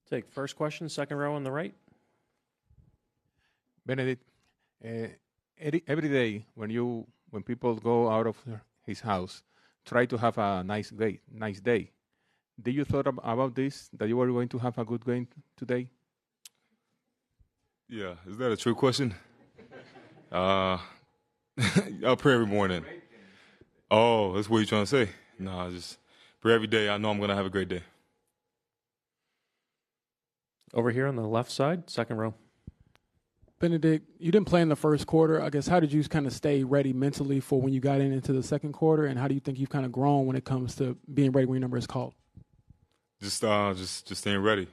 Take first question, second row on the right. Bennedict, every day when people go out of his house, try to have a nice day. Did you thought about this, that you were going to have a good game today? Yeah, is that a true question? I pray every morning. Oh, that's what you're trying to say? No, I just pray every day. I know I'm going to have a great day. Over here on the left side, second row. Bennedict, you didn't play in the first quarter. I guess, how did you kind of stay ready mentally for when you got into the second quarter, and how do you think you've kind of grown when it comes to being ready when your number is called? Just staying ready.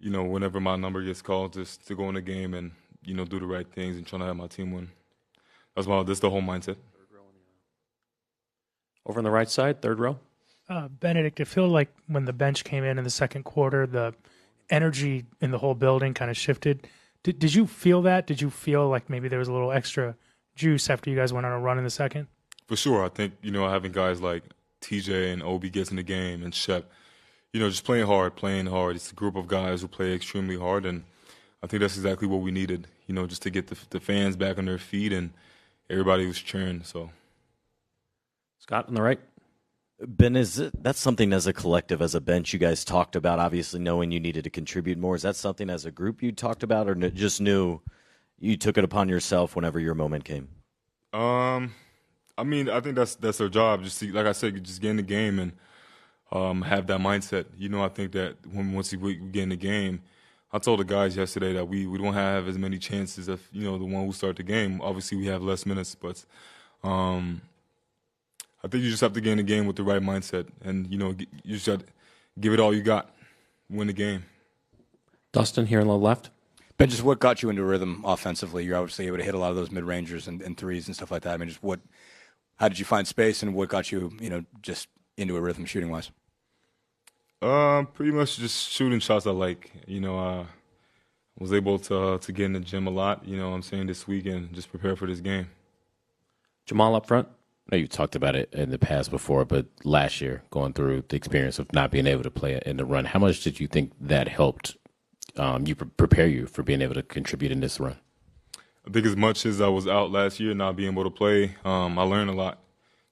Whenever my number gets called, just to go in the game and do the right things and trying to have my team win. That's the whole mindset. Over on the right side, third row. Bennedict, it felt like when the bench came in the second quarter, the energy in the whole building kind of shifted. Did you feel that? Did you feel like maybe there was a little extra juice after you guys went on a run in the second? For sure. I think, having guys like TJ and Obi gets in the game and Shep, just playing hard. It's a group of guys who play extremely hard, and I think that's exactly what we needed, just to get the fans back on their feet, and everybody was cheering. So, Scott on the right. Ben, that's something as a collective, as a bench, you guys talked about, obviously knowing you needed to contribute more. Is that something as a group you talked about, or just knew you took it upon yourself whenever your moment came? I think that's our job. Like I said, just get in the game and have that mindset. I think that once we get in the game, I told the guys yesterday that we don't have as many chances of the one who start the game. Obviously, we have less minutes, but I think you just have to get in the game with the right mindset, and you just have to give it all you got, win the game. Dustin here on the left. Ben, just what got you into rhythm offensively? You're obviously able to hit a lot of those mid-rangers and threes and stuff like that. I mean, how did you find space, and what got you, just into a rhythm shooting-wise? Pretty much just shooting shots I like. I was able to get in the gym a lot, this week, and just prepare for this game. Jamal up front. I know you talked about it in the past before, but last year, going through the experience of not being able to play in the run, how much did you think that helped you prepare you for being able to contribute in this run? I think as much as I was out last year, not being able to play, I learned a lot.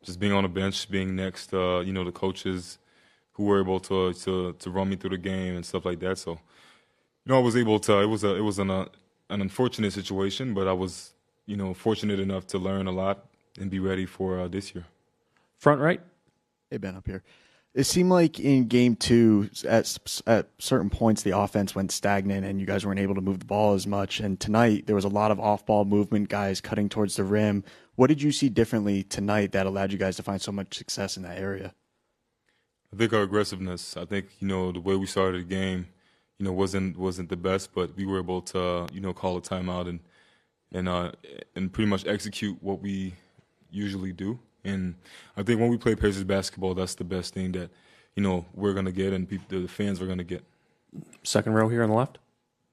Just being on the bench, being next to the coaches who were able to run me through the game and stuff like that. So, I was able to. It was an unfortunate situation, but I was fortunate enough to learn a lot and be ready for this year. Front right. Hey, Ben, up here. It seemed like in game two, at certain points, the offense went stagnant and you guys weren't able to move the ball as much. And tonight, there was a lot of off-ball movement, guys cutting towards the rim. What did you see differently tonight that allowed you guys to find so much success in that area? I think our aggressiveness. I think, the way we started the game, wasn't the best, but we were able to, call a timeout and pretty much execute what we usually do. And I think when we play Pacers basketball, that's the best thing that, we're going to get and the fans are going to get. Second row here on the left.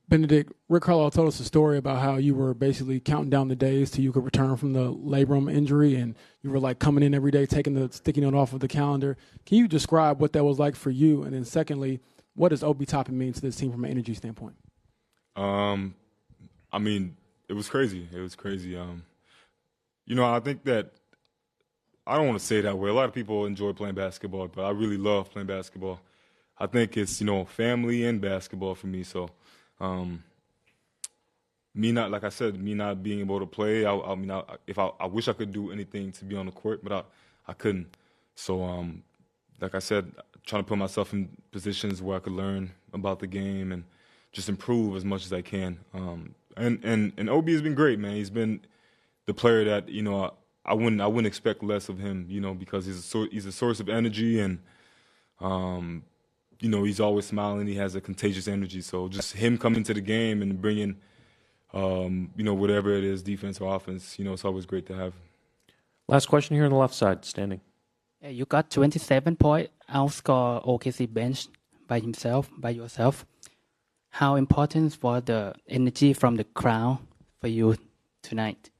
Bennedict, Rick Carlisle told us a story about how you were basically counting down the days till you could return from the labrum injury, and you were like coming in every day, taking the sticky note off of the calendar. Can you describe what that was like for you? And then secondly, what does Obi Toppin mean to this team from an energy standpoint? It was crazy. It was crazy. I think that I don't want to say it that way. A lot of people enjoy playing basketball, but I really love playing basketball. I think it's, family and basketball for me. So, me not being able to play, I wish I could do anything to be on the court, but I couldn't. So, like I said, trying to put myself in positions where I could learn about the game and just improve as much as I can. And Obi has been great, man. He's been the player that, I wouldn't expect less of him, because he's a source of energy and, he's always smiling. He has a contagious energy. So just him coming to the game and bringing, whatever it is, defense or offense, it's always great to have. Last question here on the left side, standing. You got 27 points, outscore OKC bench by yourself. How important for the energy from the crowd for you tonight?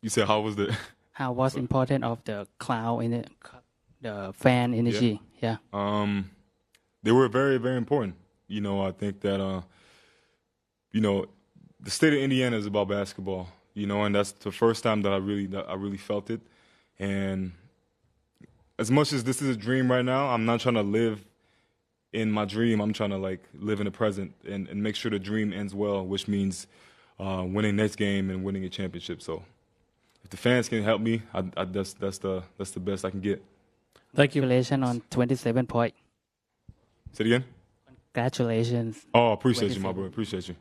You said how was important of the crowd in the fan energy? Yeah. they were very, very important. You know, I think that, you know, the state of Indiana is about basketball, you know, and that's the first time that I really felt it. And as much as this is a dream right now, I'm not trying to live in my dream. I'm trying to like live in the present and make sure the dream ends well, which means winning next game and winning a championship. So if the fans can help me, that's the best I can get. Thank you. Congratulations on 27 points. Say it again. Congratulations. Oh, appreciate you, my boy. Appreciate you.